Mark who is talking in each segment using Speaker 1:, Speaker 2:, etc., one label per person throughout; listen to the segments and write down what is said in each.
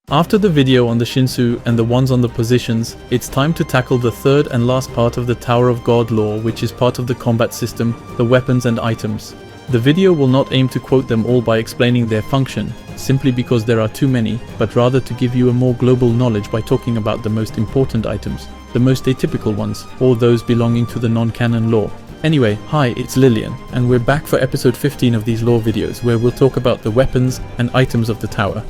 Speaker 1: After the video on the Shinsu and the ones on the positions, it's time to tackle the third and last part of the Tower of God lore, which is part of the combat system, the weapons and items. The video will not aim to quote them all by explaining their function, simply because there are too many, but rather to give you a more global knowledge by talking about the most important items, the most atypical ones, or those belonging to the non-canon lore. Anyway, hi, it's Lilian, and we're back for episode 15 of these lore videos, where we'll talk about the weapons and items of the tower.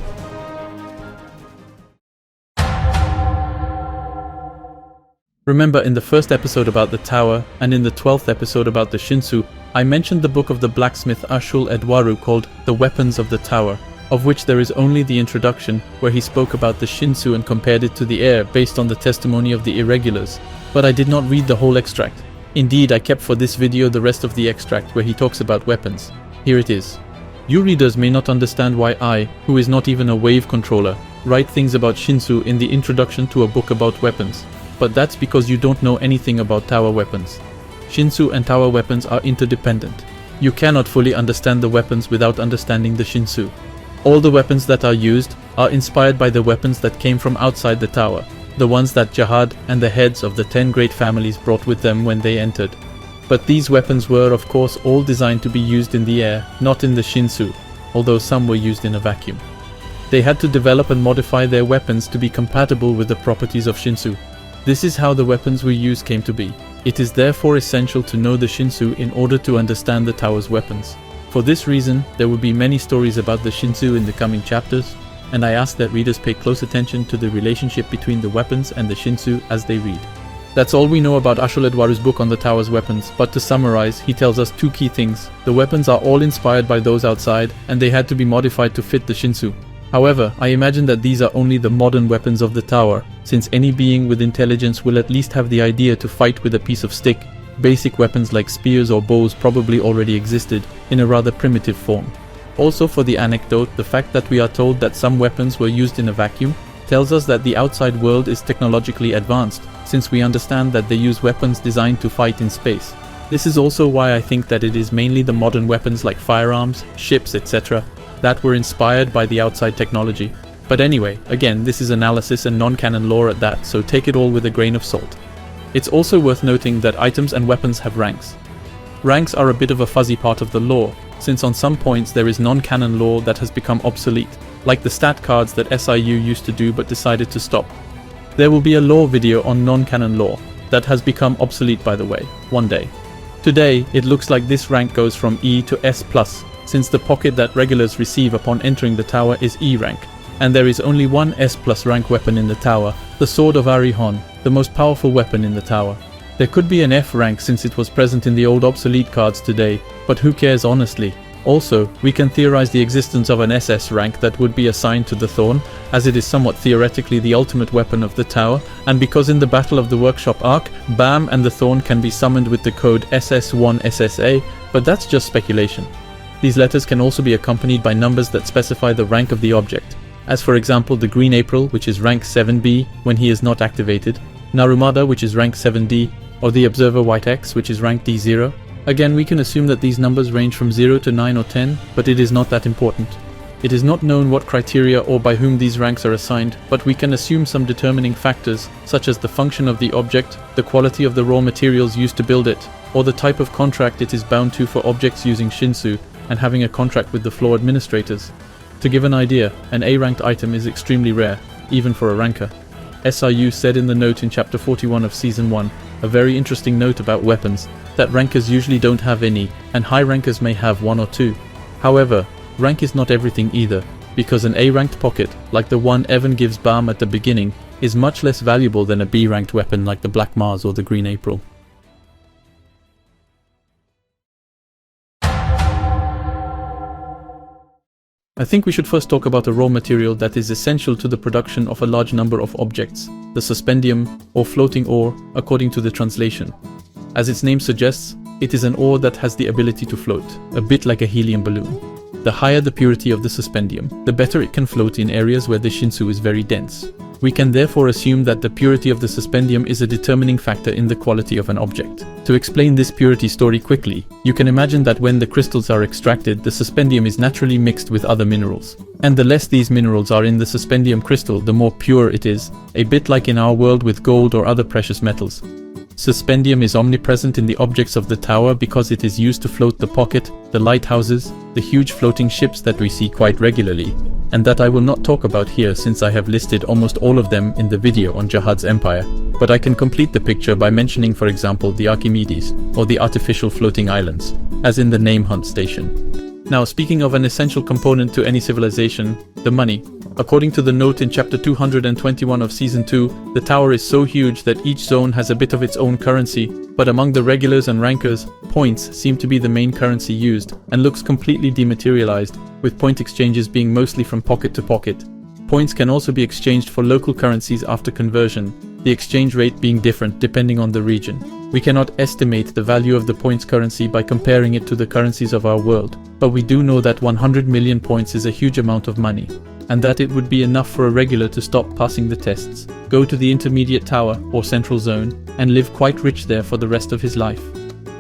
Speaker 1: Remember, in the first episode about the tower, and in the 12th episode about the Shinsu, I mentioned the book of the blacksmith Ashul Edwaru called The Weapons of the Tower, of which there is only the introduction, where he spoke about the Shinsu and compared it to the air based on the testimony of the irregulars. But I did not read the whole extract. Indeed, I kept for this video the rest of the extract where he talks about weapons. Here it is. You readers may not understand why I, who is not even a wave controller, write things about Shinsu in the introduction to a book about weapons. But that's because you don't know anything about tower weapons. Shinsu and tower weapons are interdependent. You cannot fully understand the weapons without understanding the Shinsu. All the weapons that are used are inspired by the weapons that came from outside the tower, the ones that Jahad and the heads of the 10 great families brought with them when they entered. But these weapons were, of course, all designed to be used in the air, not in the Shinsu, although some were used in a vacuum. They had to develop and modify their weapons to be compatible with the properties of Shinsu. This is how the weapons we use came to be. It is therefore essential to know the Shinsu in order to understand the tower's weapons. For this reason, there will be many stories about the Shinsu in the coming chapters, and I ask that readers pay close attention to the relationship between the weapons and the Shinsu as they read. That's all we know about Ashul Edwaru's book on the tower's weapons, but to summarize, he tells us two key things. The weapons are all inspired by those outside, and they had to be modified to fit the Shinsu. However, I imagine that these are only the modern weapons of the tower, since any being with intelligence will at least have the idea to fight with a piece of stick. Basic weapons like spears or bows probably already existed, in a rather primitive form. Also, for the anecdote, the fact that we are told that some weapons were used in a vacuum tells us that the outside world is technologically advanced, since we understand that they use weapons designed to fight in space. This is also why I think that it is mainly the modern weapons like firearms, ships, etc. that were inspired by the outside technology. But anyway, again, this is analysis and non-canon lore at that, so take it all with a grain of salt. It's also worth noting that items and weapons have ranks. Ranks are a bit of a fuzzy part of the lore, since on some points there is non-canon lore that has become obsolete, like the stat cards that SIU used to do but decided to stop. There will be a lore video on non-canon lore, that has become obsolete by the way, one day. Today, it looks like this rank goes from E to S+, since the pocket that regulars receive upon entering the tower is E rank, and there is only one S+ rank weapon in the tower, the Sword of Arihon, the most powerful weapon in the tower. There could be an F rank since it was present in the old obsolete cards today, but who cares honestly? Also, we can theorize the existence of an SS rank that would be assigned to the Thorn, as it is somewhat theoretically the ultimate weapon of the tower, and because in the Battle of the Workshop arc, Bam and the Thorn can be summoned with the code SS1SSA, but that's just speculation. These letters can also be accompanied by numbers that specify the rank of the object, as for example the Green April, which is rank 7B when he is not activated, Narumada, which is rank 7D, or the Observer White X, which is rank D0. Again, we can assume that these numbers range from 0 to 9 or 10, but it is not that important. It is not known what criteria or by whom these ranks are assigned, but we can assume some determining factors, such as the function of the object, the quality of the raw materials used to build it, or the type of contract it is bound to for objects using Shinsu, and having a contract with the floor administrators. To give an idea, an A-ranked item is extremely rare, even for a ranker. SIU said in the note in chapter 41 of season 1, a very interesting note about weapons, that rankers usually don't have any, and high rankers may have 1 or 2. However, rank is not everything either, because an A-ranked pocket, like the one Evan gives Bam at the beginning, is much less valuable than a B-ranked weapon like the Black Mars or the Green April. I think we should first talk about a raw material that is essential to the production of a large number of objects, the Suspendium, or floating ore, according to the translation. As its name suggests, it is an ore that has the ability to float, a bit like a helium balloon. The higher the purity of the Suspendium, the better it can float in areas where the Shinsu is very dense. We can therefore assume that the purity of the suspendium is a determining factor in the quality of an object. To explain this purity story quickly, you can imagine that when the crystals are extracted, the suspendium is naturally mixed with other minerals. And the less these minerals are in the suspendium crystal, the more pure it is, a bit like in our world with gold or other precious metals. Suspendium is omnipresent in the objects of the tower because it is used to float the pocket, the lighthouses, the huge floating ships that we see quite regularly, and that I will not talk about here since I have listed almost all of them in the video on Jihad's empire, but I can complete the picture by mentioning, for example, the Archimedes, or the artificial floating islands, as in the Name Hunt station. Now, speaking of an essential component to any civilization, the money. According to the note in chapter 221 of season 2, the tower is so huge that each zone has a bit of its own currency, but among the regulars and rankers, points seem to be the main currency used, and looks completely dematerialized, with point exchanges being mostly from pocket to pocket. Points can also be exchanged for local currencies after conversion, the exchange rate being different depending on the region. We cannot estimate the value of the points currency by comparing it to the currencies of our world, but we do know that 100 million points is a huge amount of money, and that it would be enough for a regular to stop passing the tests, go to the intermediate tower or central zone, and live quite rich there for the rest of his life.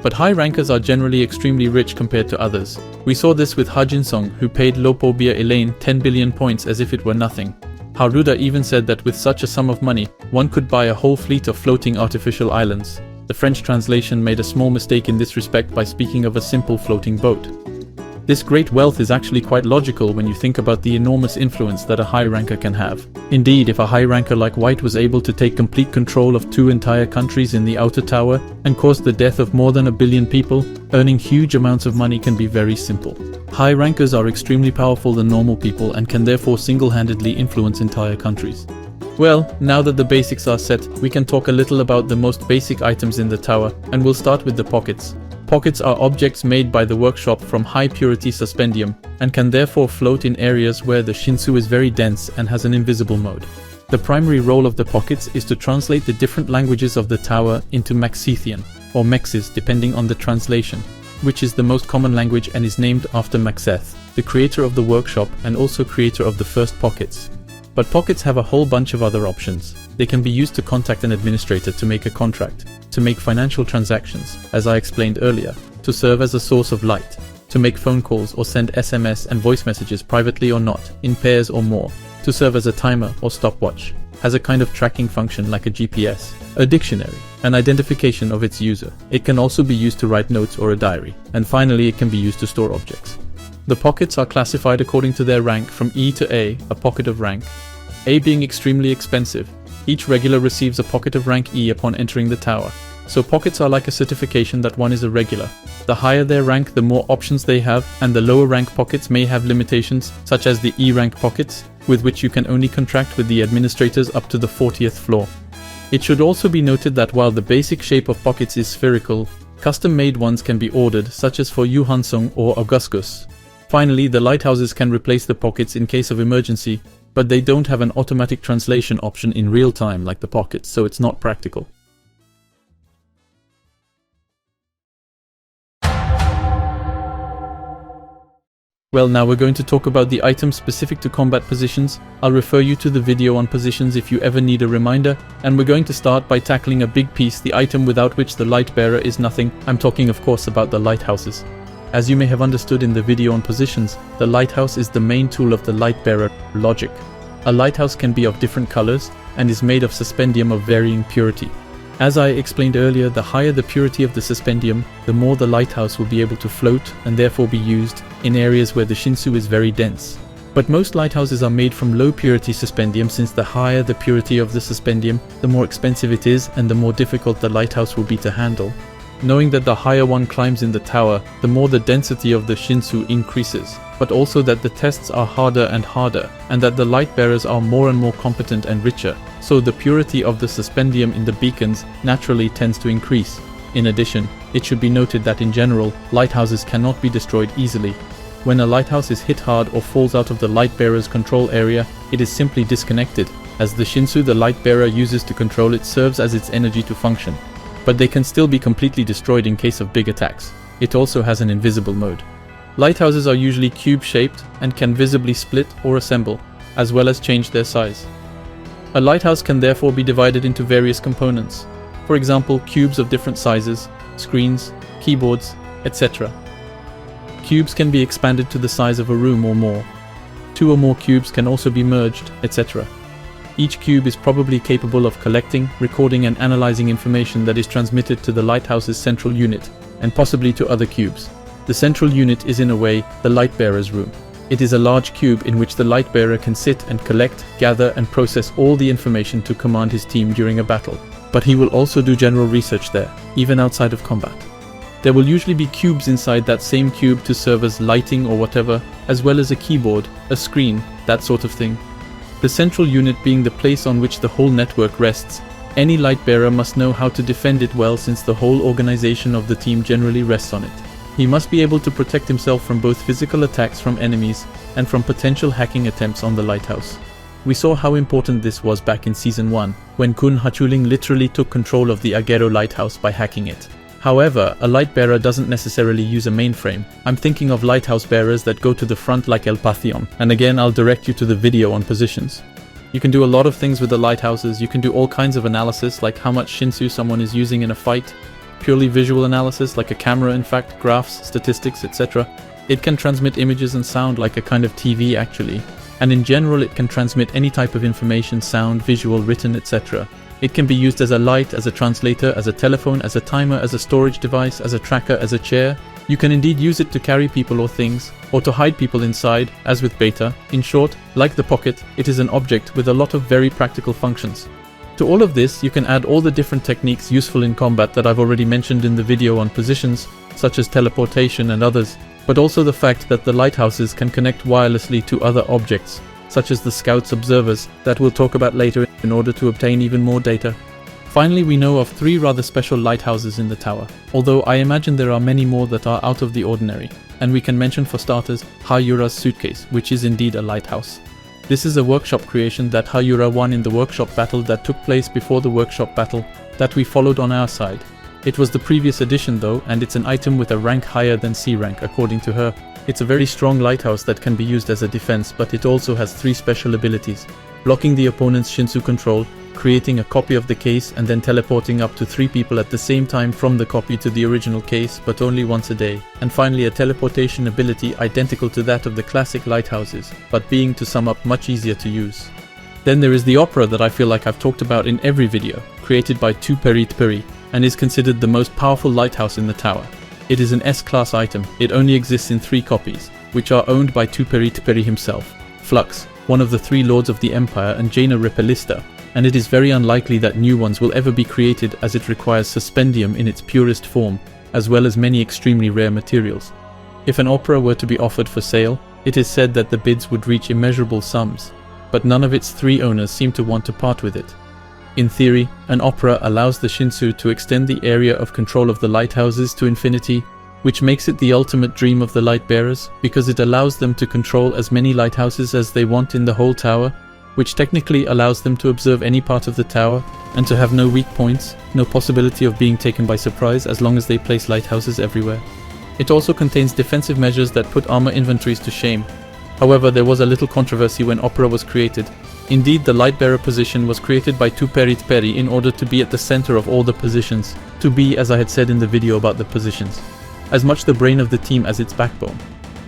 Speaker 1: But high rankers are generally extremely rich compared to others. We saw this with Ha Jinsong, who paid Lopobia Elaine 10 billion points as if it were nothing. Haruda even said that with such a sum of money, one could buy a whole fleet of floating artificial islands. The French translation made a small mistake in this respect by speaking of a simple floating boat. This great wealth is actually quite logical when you think about the enormous influence that a high ranker can have. Indeed, if a high ranker like White was able to take complete control of 2 entire countries in the outer tower and cause the death of more than 1 billion people, earning huge amounts of money can be very simple. High rankers are extremely powerful than normal people and can therefore single-handedly influence entire countries. Well, now that the basics are set, we can talk a little about the most basic items in the tower, and we'll start with the pockets. Pockets are objects made by the workshop from high-purity suspendium, and can therefore float in areas where the Shinsu is very dense and has an invisible mode. The primary role of the pockets is to translate the different languages of the tower into Maxethian, or Mexes depending on the translation, which is the most common language and is named after Maxeth, the creator of the workshop and also creator of the first pockets. But pockets have a whole bunch of other options. They can be used to contact an administrator to make a contract, to make financial transactions, as I explained earlier, to serve as a source of light, to make phone calls or send SMS and voice messages privately or not, in pairs or more, to serve as a timer or stopwatch, has a kind of tracking function like a GPS, a dictionary, an identification of its user. It can also be used to write notes or a diary, and finally it can be used to store objects. The pockets are classified according to their rank from E to A pocket of rank. A being extremely expensive. Each regular receives a pocket of rank E upon entering the tower. So pockets are like a certification that one is a regular. The higher their rank, the more options they have, and the lower rank pockets may have limitations, such as the E rank pockets, with which you can only contract with the administrators up to the 40th floor. It should also be noted that while the basic shape of pockets is spherical, custom-made ones can be ordered, such as for Yu Hansong or Auguscus. Finally, the lighthouses can replace the pockets in case of emergency, but they don't have an automatic translation option in real time like the pockets, so it's not practical. Well, now we're going to talk about the items specific to combat positions. I'll refer you to the video on positions if you ever need a reminder, and we're going to start by tackling a big piece, the item without which the light bearer is nothing. I'm talking of course about the lighthouses. As you may have understood in the video on positions, the lighthouse is the main tool of the light bearer logic. A lighthouse can be of different colors and is made of suspendium of varying purity. As I explained earlier, the higher the purity of the suspendium, the more the lighthouse will be able to float and therefore be used in areas where the Shinsu is very dense. But most lighthouses are made from low purity suspendium, since the higher the purity of the suspendium, the more expensive it is and the more difficult the lighthouse will be to handle. Knowing that the higher one climbs in the tower, the more the density of the Shinsu increases, but also that the tests are harder and harder, and that the light bearers are more and more competent and richer, so the purity of the suspendium in the beacons naturally tends to increase. In addition, it should be noted that in general, lighthouses cannot be destroyed easily. When a lighthouse is hit hard or falls out of the light bearer's control area, it is simply disconnected, as the Shinsu the light bearer uses to control it serves as its energy to function. But they can still be completely destroyed in case of big attacks. It also has an invisible mode. Lighthouses are usually cube-shaped and can visibly split or assemble, as well as change their size. A lighthouse can therefore be divided into various components. For example, cubes of different sizes, screens, keyboards, etc. Cubes can be expanded to the size of a room or more. 2 or more cubes can also be merged, etc. Each cube is probably capable of collecting, recording and analyzing information that is transmitted to the lighthouse's central unit, and possibly to other cubes. The central unit is in a way the light-bearer's room. It is a large cube in which the light-bearer can sit and collect, gather and process all the information to command his team during a battle. But he will also do general research there, even outside of combat. There will usually be cubes inside that same cube to serve as lighting or whatever, as well as a keyboard, a screen, that sort of thing. The central unit being the place on which the whole network rests, any light-bearer must know how to defend it well, since the whole organization of the team generally rests on it. He must be able to protect himself from both physical attacks from enemies and from potential hacking attempts on the lighthouse. We saw how important this was back in Season 1, when Kun Hachuling literally took control of the Agero lighthouse by hacking it. However, a light bearer doesn't necessarily use a mainframe. I'm thinking of lighthouse bearers that go to the front like El Pathion, and again I'll direct you to the video on positions. You can do a lot of things with the lighthouses. You can do all kinds of analysis, like how much Shinsu someone is using in a fight, purely visual analysis like a camera, in fact, graphs, statistics, etc. It can transmit images and sound like a kind of TV actually. And in general it can transmit any type of information, sound, visual, written, etc. It can be used as a light, as a translator, as a telephone, as a timer, as a storage device, as a tracker, as a chair. You can indeed use it to carry people or things, or to hide people inside, as with Beta. In short, like the Pocket, it is an object with a lot of very practical functions. To all of this, you can add all the different techniques useful in combat that I've already mentioned in the video on positions, such as teleportation and others, but also the fact that the lighthouses can connect wirelessly to other objects, such as the Scout's observers, that we'll talk about later in order to obtain even more data. Finally, we know of 3 rather special lighthouses in the tower, although I imagine there are many more that are out of the ordinary, and we can mention for starters Hayura's suitcase, which is indeed a lighthouse. This is a workshop creation that Hayura won in the workshop battle that took place before the workshop battle that we followed on our side. It was the previous edition though, and it's an item with a rank higher than C rank according to her. It's a very strong lighthouse that can be used as a defense, but it also has 3 special abilities: blocking the opponent's Shinsu control, creating a copy of the case and then teleporting up to 3 people at the same time from the copy to the original case, but only once a day, and finally a teleportation ability identical to that of the classic lighthouses, but being, to sum up, much easier to use. Then there is the opera that I feel like I've talked about in every video, created by Tuperit, and is considered the most powerful lighthouse in the tower. It is an S-class item. It only exists in 3 copies, which are owned by Tuperit himself, Flux, one of the 3 lords of the Empire, and Jaina Repelista, and it is very unlikely that new ones will ever be created, as it requires Suspendium in its purest form, as well as many extremely rare materials. If an opera were to be offered for sale, it is said that the bids would reach immeasurable sums, but none of its 3 owners seem to want to part with it. In theory, an opera allows the Shinsu to extend the area of control of the lighthouses to infinity, which makes it the ultimate dream of the light bearers, because it allows them to control as many lighthouses as they want in the whole tower, which technically allows them to observe any part of the tower, and to have no weak points, no possibility of being taken by surprise as long as they place lighthouses everywhere. It also contains defensive measures that put armor inventories to shame. However, there was a little controversy when opera was created. Indeed, the Lightbearer position was created by Tuperit in order to be at the center of all the positions, to be, as I had said in the video about the positions, as much the brain of the team as its backbone.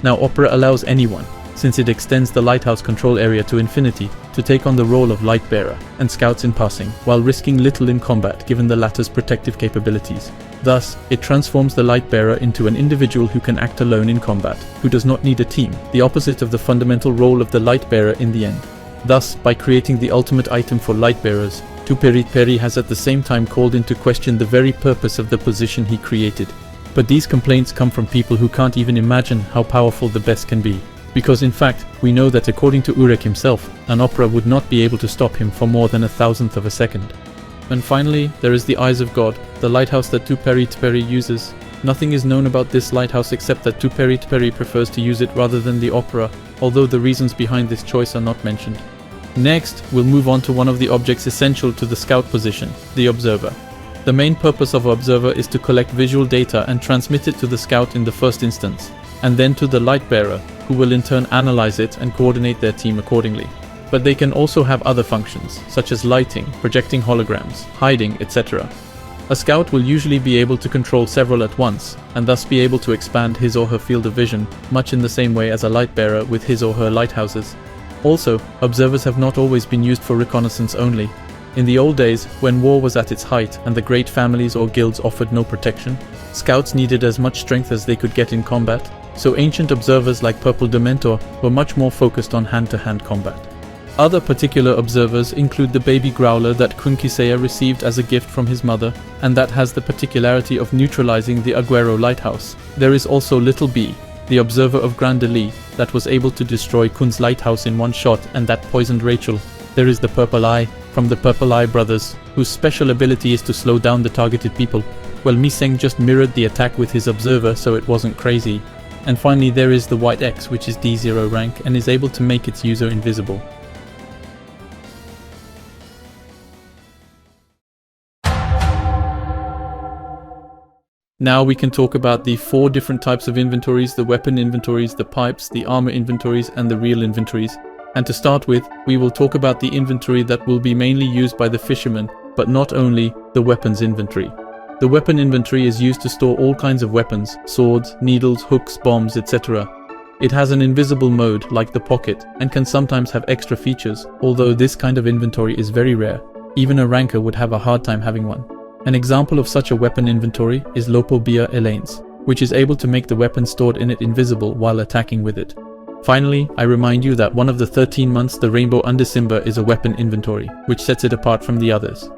Speaker 1: Now opera allows anyone, since it extends the lighthouse control area to infinity, to take on the role of Lightbearer and scouts in passing, while risking little in combat given the latter's protective capabilities. Thus, it transforms the Lightbearer into an individual who can act alone in combat, who does not need a team, the opposite of the fundamental role of the Lightbearer in the end. Thus, by creating the ultimate item for Lightbearers, Tuperit has at the same time called into question the very purpose of the position he created. But these complaints come from people who can't even imagine how powerful the best can be. Because in fact, we know that according to Urek himself, an opera would not be able to stop him for more than 1,000th of a second. And finally, there is the Eyes of God, the lighthouse that Tuperit uses. Nothing is known about this lighthouse except that Tuperit prefers to use it rather than the opera, although the reasons behind this choice are not mentioned. Next, we'll move on to one of the objects essential to the scout position, the Observer. The main purpose of Observer is to collect visual data and transmit it to the scout in the first instance, and then to the Lightbearer, who will in turn analyze it and coordinate their team accordingly. but they can also have other functions, such as lighting, projecting holograms, hiding, etc. A scout will usually be able to control several at once, and thus be able to expand his or her field of vision, much in the same way as a light bearer with his or her lighthouses. Also, observers have not always been used for reconnaissance only. In the old days, when war was at its height and the great families or guilds offered no protection, scouts needed as much strength as they could get in combat, so ancient observers like Purple Dementor were much more focused on hand-to-hand combat. Other particular observers include the baby growler that Kunkiseya received as a gift from his mother, and that has the particularity of neutralizing the Aguero lighthouse. There is also Little B, the observer of Grandeli, that was able to destroy Kun's lighthouse in one shot and that poisoned Rachel. There is the Purple Eye, from the Purple Eye brothers, whose special ability is to slow down the targeted people. Well, Miseng just mirrored the attack with his observer, so it wasn't crazy. And finally there is the White X, which is D0 rank and is able to make its user invisible. Now we can talk about the 4 different types of inventories: the weapon inventories, the pipes, the armor inventories, and the real inventories. And to start with, we will talk about the inventory that will be mainly used by the fishermen, but not only, the weapons inventory. The weapon inventory is used to store all kinds of weapons, swords, needles, hooks, bombs, etc. It has an invisible mode, like the pocket, and can sometimes have extra features, although this kind of inventory is very rare. Even a ranker would have a hard time having one. An example of such a weapon inventory is Lopobia Elaine's, which is able to make the weapon stored in it invisible while attacking with it. Finally, I remind you that one of the 13 months the Rainbow Undecember is a weapon inventory, which sets it apart from the others.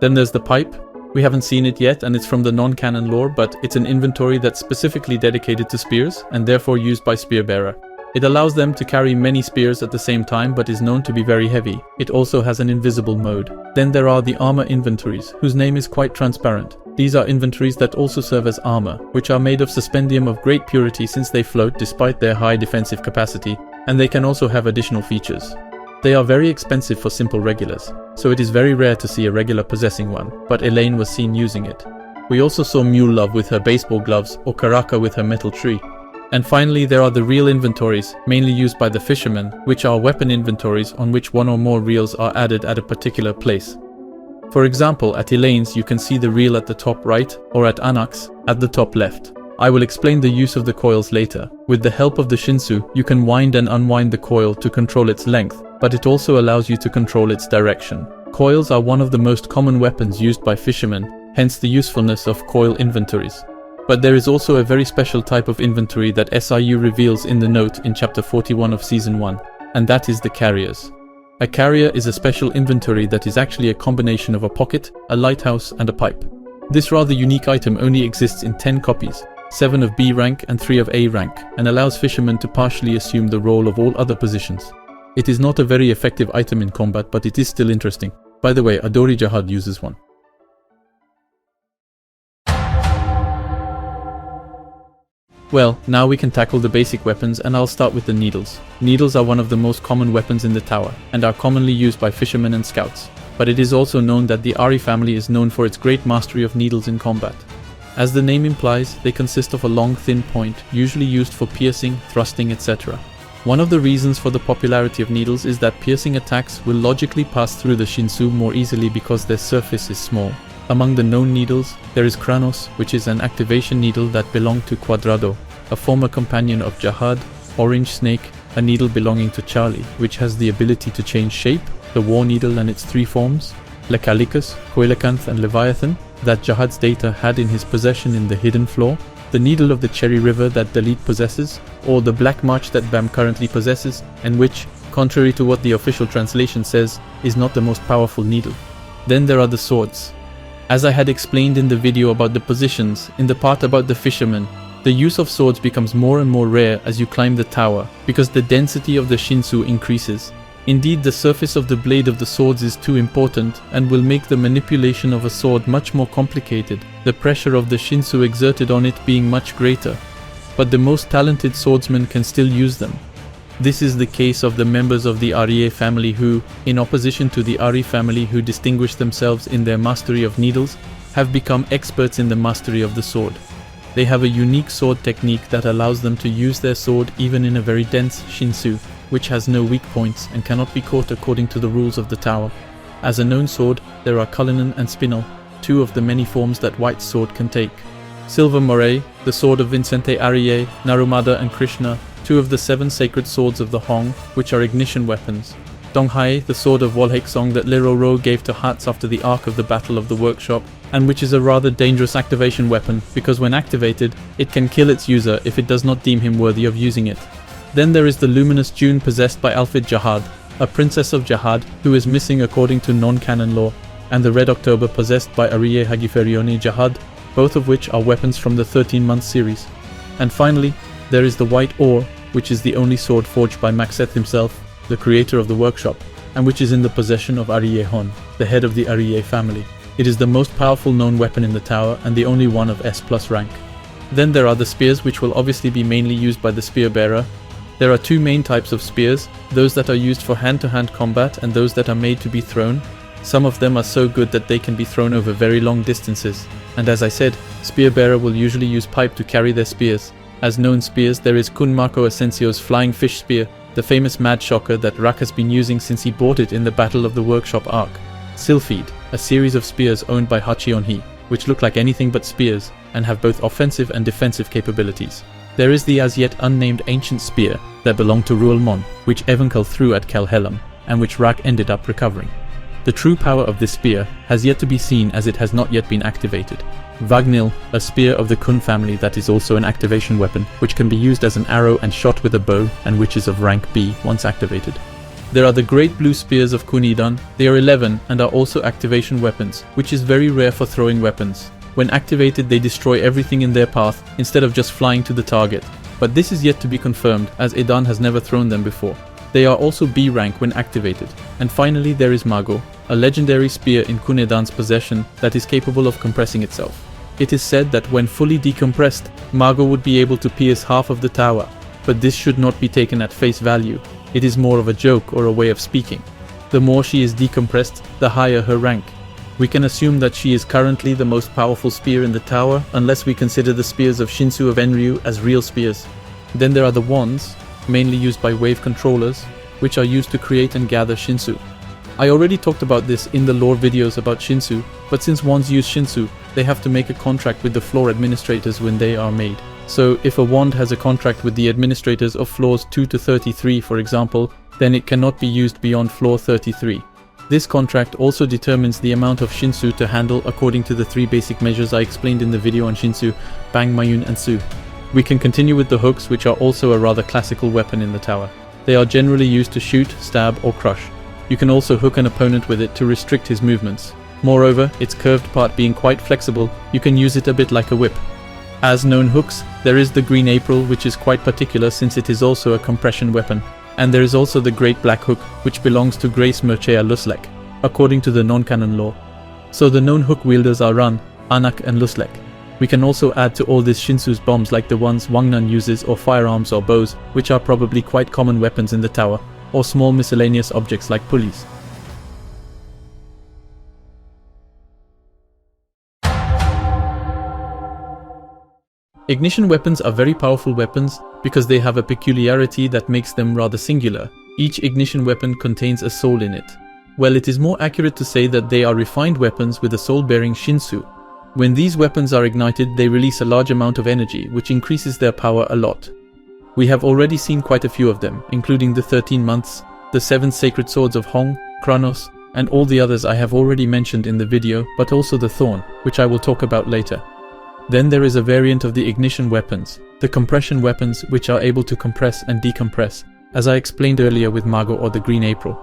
Speaker 1: Then there's the pipe. We haven't seen it yet and it's from the non-canon lore, but it's an inventory that's specifically dedicated to spears and therefore used by spearbearer. It allows them to carry many spears at the same time but is known to be very heavy. It also has an invisible mode. Then there are the armor inventories, whose name is quite transparent. These are inventories that also serve as armor, which are made of suspendium of great purity since they float despite their high defensive capacity, and they can also have additional features. They are very expensive for simple regulars, so it is very rare to see a regular possessing one, but Elaine was seen using it. We also saw Mule Love with her baseball gloves, or Karaka with her metal tree. And finally there are the reel inventories, mainly used by the fishermen, which are weapon inventories on which one or more reels are added at a particular place. For example, at Elaine's you can see the reel at the top right, or at Anak's, at the top left. I will explain the use of the coils later. With the help of the Shinsu, you can wind and unwind the coil to control its length, but it also allows you to control its direction. Coils are one of the most common weapons used by fishermen, hence the usefulness of coil inventories. But there is also a very special type of inventory that SIU reveals in the note in chapter 41 of season 1, and that is the carriers. A carrier is a special inventory that is actually a combination of a pocket, a lighthouse, and a pipe. This rather unique item only exists in 10 copies, 7 of B rank and 3 of A rank, and allows fishermen to partially assume the role of all other positions. It is not a very effective item in combat, but it is still interesting. By the way, Adori Jahad uses one. Well, now we can tackle the basic weapons, and I'll start with the needles. Needles are one of the most common weapons in the tower, and are commonly used by fishermen and scouts. But it is also known that the Ari family is known for its great mastery of needles in combat. As the name implies, they consist of a long thin point, usually used for piercing, thrusting, etc. One of the reasons for the popularity of needles is that piercing attacks will logically pass through the Shinsu more easily because their surface is small. Among the known needles, there is Kranos, which is an activation needle that belonged to Quadrado, a former companion of Jahad; Orange Snake, a needle belonging to Charlie, which has the ability to change shape; the War Needle and its 3 forms; Lecalicus, Koikikan, and Leviathan, that Jahad's data had in his possession in the Hidden Floor; the Needle of the Cherry River that Dalit possesses, or the Black March that Bam currently possesses, and which, contrary to what the official translation says, is not the most powerful needle. Then there are the swords. As I had explained in the video about the positions, in the part about the fishermen, the use of swords becomes more and more rare as you climb the tower, because the density of the Shinsu increases. Indeed, the surface of the blade of the swords is too important, and will make the manipulation of a sword much more complicated, the pressure of the Shinsu exerted on it being much greater. But the most talented swordsmen can still use them. This is the case of the members of the Arie family who, in opposition to the Ari family who distinguish themselves in their mastery of needles, have become experts in the mastery of the sword. They have a unique sword technique that allows them to use their sword even in a very dense Shinsu. which has no weak points and cannot be caught according to the rules of the tower. As a known sword, there are Cullinan and Spinel, two of the many forms that White's sword can take. Silver Moray, the sword of Vincente Arié, Narumada and Krishna, two of the 7 sacred swords of the Hong, which are ignition weapons. Donghai, the sword of Wolhaek-song that Liro Ro gave to Hats after the arc of the Battle of the Workshop, and which is a rather dangerous activation weapon because when activated, it can kill its user if it does not deem him worthy of using it. Then there is the luminous June possessed by Alfid Jahad, a princess of Jahad who is missing according to non-canon lore, and the Red October possessed by Arié Hagiferione Jahad, both of which are weapons from the 13-month series. And finally, there is the White Ore, which is the only sword forged by Maxeth himself, the creator of the workshop, and which is in the possession of Arié Hon, the head of the Arié family. It is the most powerful known weapon in the tower and the only one of S+ rank. Then there are the spears, which will obviously be mainly used by the spear bearer. There are 2 main types of spears, those that are used for hand-to-hand combat and those that are made to be thrown. Some of them are so good that they can be thrown over very long distances, and as I said, spear bearer will usually use pipe to carry their spears. As known spears, there is Kun Marco Asensio's flying fish spear, the famous mad shocker that Rak has been using since he bought it in the Battle of the Workshop arc. Sylphid, a series of spears owned by Hachionhi, which look like anything but spears, and have both offensive and defensive capabilities. There is the as yet unnamed ancient spear that belonged to Ruelmon, which Evenkel threw at Kelhelm, and which Rak ended up recovering. The true power of this spear has yet to be seen as it has not yet been activated. Vagnil, a spear of the Kun family that is also an activation weapon, which can be used as an arrow and shot with a bow, and which is of rank B once activated. There are the Great Blue Spears of Kunidan. They are 11 and are also activation weapons, which is very rare for throwing weapons. When activated, they destroy everything in their path instead of just flying to the target. But this is yet to be confirmed, as Edan has never thrown them before. They are also B rank when activated. And finally there is Mago, a legendary spear in Kunedan's possession that is capable of compressing itself. It is said that when fully decompressed, Mago would be able to pierce half of the tower, but this should not be taken at face value. It is more of a joke or a way of speaking. The more she is decompressed, the higher her rank. We can assume that she is currently the most powerful spear in the tower, unless we consider the spears of Shinsu of Enryu as real spears. Then there are the wands, mainly used by wave controllers, which are used to create and gather Shinsu. I already talked about this in the lore videos about Shinsu, but since wands use Shinsu, they have to make a contract with the floor administrators when they are made. So if a wand has a contract with the administrators of floors 2 to 33 for example, then it cannot be used beyond floor 33. This contract also determines the amount of Shinsu to handle according to the 3 basic measures I explained in the video on Shinsu, Bang, Mayun and Su. We can continue with the hooks, which are also a rather classical weapon in the tower. They are generally used to shoot, stab or crush. You can also hook an opponent with it to restrict his movements. Moreover, its curved part being quite flexible, you can use it a bit like a whip. As known hooks, there is the Green April, which is quite particular since it is also a compression weapon. And there is also the Great Black Hook, which belongs to Grace Merchea Luslek, according to the non-canon lore. So the known hook wielders are Ran, Anak and Luslek. We can also add to all this Shinsu's bombs like the ones Wangnan uses, or firearms or bows, which are probably quite common weapons in the tower, or small miscellaneous objects like pulleys. Ignition weapons are very powerful weapons because they have a peculiarity that makes them rather singular. Each ignition weapon contains a soul in it. Well, it is more accurate to say that they are refined weapons with a soul-bearing Shinsu. When these weapons are ignited, they release a large amount of energy, which increases their power a lot. We have already seen quite a few of them, including the 13 months, the 7 sacred swords of Hong, Kranos, and all the others I have already mentioned in the video, but also the Thorn, which I will talk about later. Then there is a variant of the ignition weapons, the compression weapons, which are able to compress and decompress, as I explained earlier with Mago or the Green April.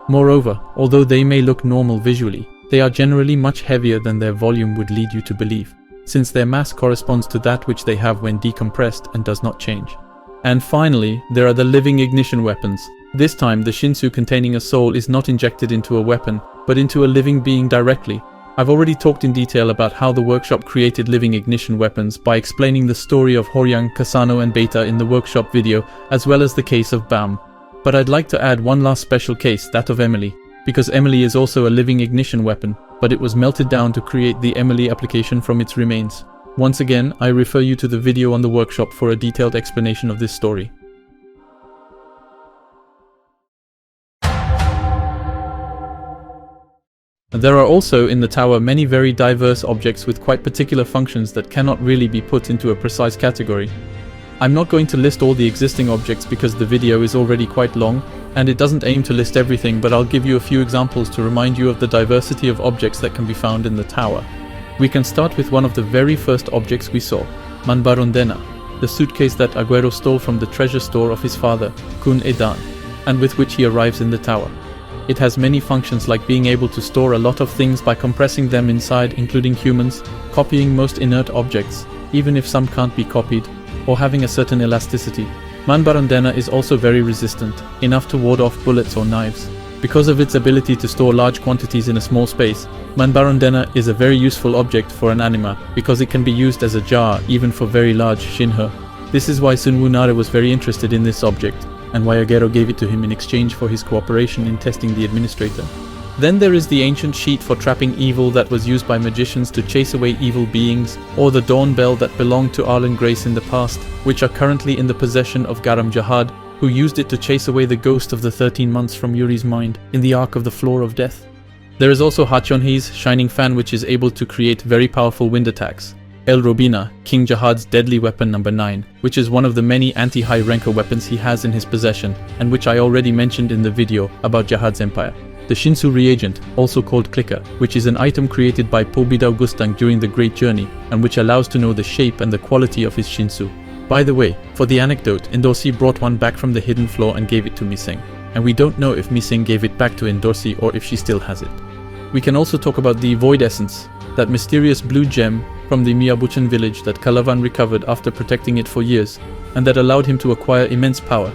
Speaker 1: Moreover, although they may look normal visually, they are generally much heavier than their volume would lead you to believe, since their mass corresponds to that which they have when decompressed and does not change. And finally, there are the living ignition weapons. This time the Shinsu containing a soul is not injected into a weapon, but into a living being directly. I've already talked in detail about how the workshop created living ignition weapons by explaining the story of Horyang, Kasano and Beta in the workshop video, as well as the case of Bam. But I'd like to add one last special case, that of Emily, because Emily is also a living ignition weapon, but it was melted down to create the Emily application from its remains. Once again, I refer you to the video on the workshop for a detailed explanation of this story. There are also in the tower many very diverse objects with quite particular functions that cannot really be put into a precise category. I'm not going to list all the existing objects because the video is already quite long, and it doesn't aim to list everything, but I'll give you a few examples to remind you of the diversity of objects that can be found in the tower. We can start with one of the very first objects we saw, Manbarondena, the suitcase that Aguero stole from the treasure store of his father, Kun Edan, and with which he arrives in the tower. It has many functions like being able to store a lot of things by compressing them inside, including humans, copying most inert objects, even if some can't be copied, or having a certain elasticity. Manbarondena is also very resistant, enough to ward off bullets or knives. Because of its ability to store large quantities in a small space, Manbarondena is a very useful object for an anima, because it can be used as a jar even for very large shinhe. This is why Sunwunare was very interested in this object, and why Aguero gave it to him in exchange for his cooperation in testing the administrator. Then there is the ancient sheet for trapping evil that was used by magicians to chase away evil beings, or the dawn bell that belonged to Arlen Grace in the past, which are currently in the possession of Garam Jahad, who used it to chase away the ghost of the 13 months from Yuri's mind in the Ark of the Floor of Death. There is also Hachonhe's shining fan, which is able to create very powerful wind attacks. El Robina, King Jahad's deadly weapon number 9, which is one of the many anti-high ranker weapons he has in his possession, and which I already mentioned in the video about Jahad's empire. The Shinsu reagent, also called Clicker, which is an item created by Pobidao Gustang during the Great Journey, and which allows to know the shape and the quality of his Shinsu. By the way, for the anecdote, Endorsi brought one back from the hidden floor and gave it to Miseng, and we don't know if Miseng gave it back to Endorsi or if she still has it. We can also talk about the Void Essence, that mysterious blue gem from the Miyabuchan village that Kalavan recovered after protecting it for years, and that allowed him to acquire immense power.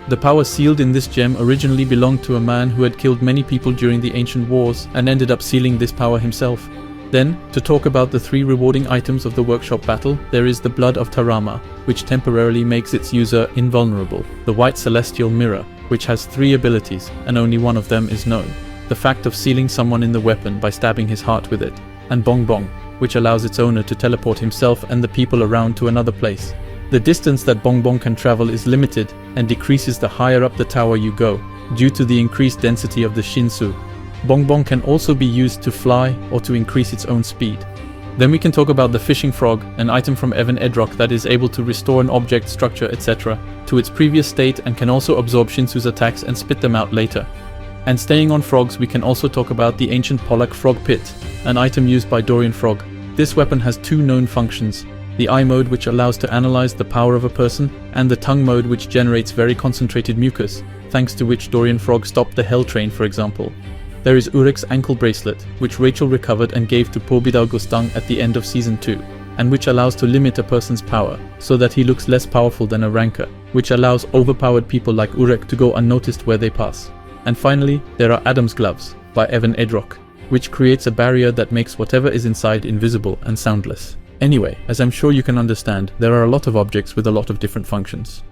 Speaker 1: The power sealed in this gem originally belonged to a man who had killed many people during the ancient wars and ended up sealing this power himself. Then, to talk about the 3 rewarding items of the workshop battle, there is the Blood of Tarama, which temporarily makes its user invulnerable, the White Celestial Mirror, which has 3 abilities, and only one of them is known. The fact of sealing someone in the weapon by stabbing his heart with it, and Bong Bong, which allows its owner to teleport himself and the people around to another place. The distance that Bong Bong can travel is limited and decreases the higher up the tower you go, due to the increased density of the Shinsu. Bong Bong can also be used to fly or to increase its own speed. Then we can talk about the Fishing Frog, an item from Evan Edrock that is able to restore an object, structure, etc. to its previous state and can also absorb Shinsu's attacks and spit them out later. And staying on frogs, we can also talk about the ancient Pollock Frog Pit, an item used by Dorian Frog. This weapon has 2 known functions, the eye mode, which allows to analyze the power of a person, and the tongue mode, which generates very concentrated mucus, thanks to which Dorian Frog stopped the Hell Train, for example. There is Urek's ankle bracelet, which Rachel recovered and gave to Pobidao Gustang at the end of Season 2, and which allows to limit a person's power, so that he looks less powerful than a ranker, which allows overpowered people like Urek to go unnoticed where they pass. And finally, there are Adam's Gloves, by Evan Edrock, which creates a barrier that makes whatever is inside invisible and soundless. Anyway, as I'm sure you can understand, there are a lot of objects with a lot of different functions.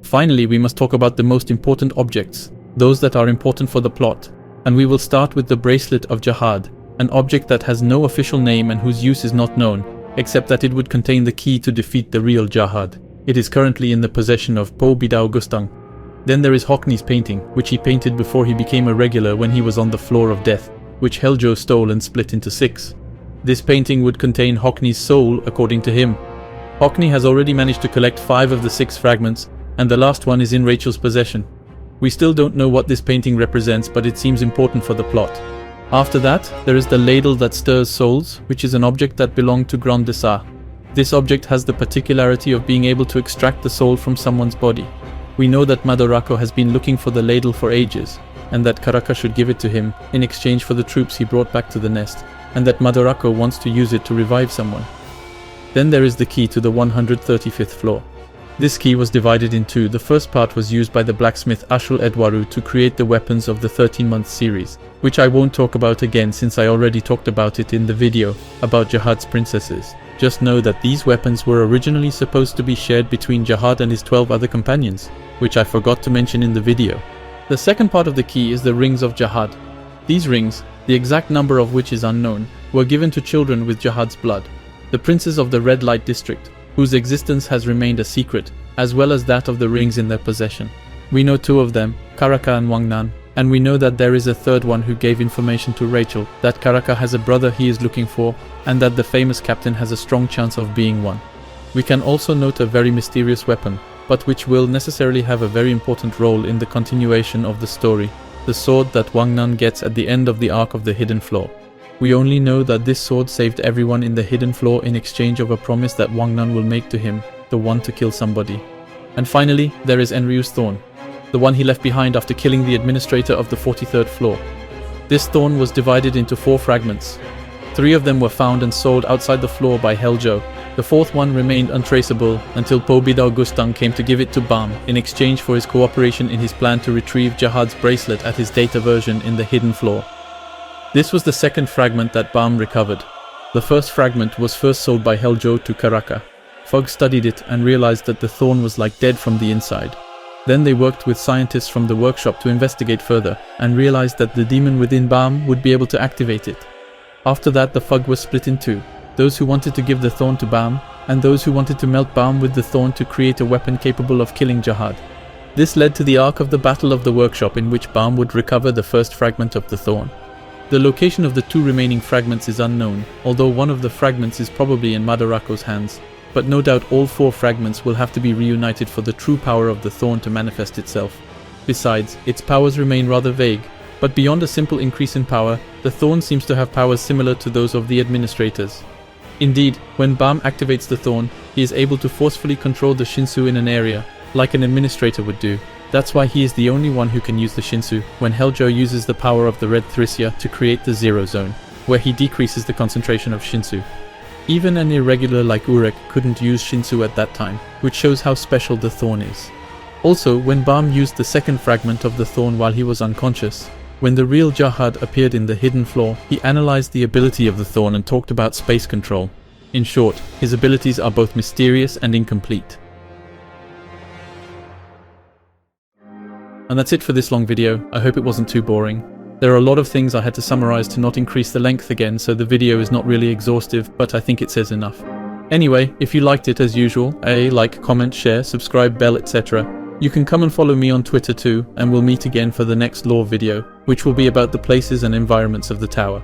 Speaker 1: Finally, we must talk about the most important objects, those that are important for the plot, and we will start with the Bracelet of Jahad, an object that has no official name and whose use is not known, except that it would contain the key to defeat the real Jahad. It is currently in the possession of Pobidao Gustang. Then there is Hockney's painting, which he painted before he became a regular when he was on the floor of death, which Heljo stole and split into 6. This painting would contain Hockney's soul, according to him. Hockney has already managed to collect 5 of the 6 fragments, and the last one is in Rachel's possession. We still don't know what this painting represents, but it seems important for the plot. After that, there is the Ladle that stirs souls, which is an object that belonged to Grand Dessart. This object has the particularity of being able to extract the soul from someone's body. We know that Madorako has been looking for the ladle for ages, and that Karaka should give it to him in exchange for the troops he brought back to the nest, and that Madorako wants to use it to revive someone. Then there is the key to the 135th floor. This key was divided in 2. The first part was used by the blacksmith Ashul Edwaru to create the weapons of the 13-month series, which I won't talk about again since I already talked about it in the video about Jahad's princesses. Just know that these weapons were originally supposed to be shared between Jahad and his 12 other companions, which I forgot to mention in the video. The second part of the key is the Rings of Jahad. These rings, the exact number of which is unknown, were given to children with Jahad's blood, the princes of the Red Light District, whose existence has remained a secret, as well as that of the rings in their possession. We know two of them, Karaka and Wangnan, and we know that there is a third one who gave information to Rachel, that Karaka has a brother he is looking for, and that the famous captain has a strong chance of being one. We can also note a very mysterious weapon, but which will necessarily have a very important role in the continuation of the story, the sword that Wangnan gets at the end of the arc of the Hidden Floor. We only know that this sword saved everyone in the Hidden Floor in exchange of a promise that Wangnan will make to him, the one to kill somebody. And finally, there is Enryu's thorn, the one he left behind after killing the administrator of the 43rd floor. This thorn was divided into 4 fragments. 3 of them were found and sold outside the floor by Heljo. The 4th one remained untraceable until Pobidao Gustang came to give it to Bam in exchange for his cooperation in his plan to retrieve Jahad's bracelet at his data version in the Hidden Floor. This was the 2nd fragment that Bam recovered. The 1st fragment was first sold by Heljo to Karaka. Fug studied it and realized that the thorn was like dead from the inside. Then they worked with scientists from the workshop to investigate further and realized that the demon within Bam would be able to activate it. After that, the Fug was split in 2. Those who wanted to give the thorn to Bam, and those who wanted to melt Bam with the thorn to create a weapon capable of killing Jahad. This led to the arc of the Battle of the Workshop, in which Bam would recover the 1st fragment of the thorn. The location of the 2 remaining fragments is unknown, although one of the fragments is probably in Madarako's hands, but no doubt all 4 fragments will have to be reunited for the true power of the thorn to manifest itself. Besides, its powers remain rather vague, but beyond a simple increase in power, the thorn seems to have powers similar to those of the administrators. Indeed, when Bam activates the thorn, he is able to forcefully control the Shinsu in an area, like an administrator would do. That's why he is the only one who can use the Shinsu, when Heljo uses the power of the Red Thrisya to create the Zero Zone, where he decreases the concentration of Shinsu. Even an irregular like Urek couldn't use Shinsu at that time, which shows how special the thorn is. Also, when Bam used the 2nd fragment of the thorn while he was unconscious, when the real Jahad appeared in the Hidden Floor, he analyzed the ability of the thorn and talked about space control. In short, his abilities are both mysterious and incomplete. And that's it for this long video. I hope it wasn't too boring. There are a lot of things I had to summarize to not increase the length again, so the video is not really exhaustive, but I think it says enough. Anyway, if you liked it as usual, like, comment, share, subscribe, bell, etc. You can come and follow me on Twitter too, and we'll meet again for the next lore video, which will be about the places and environments of the tower.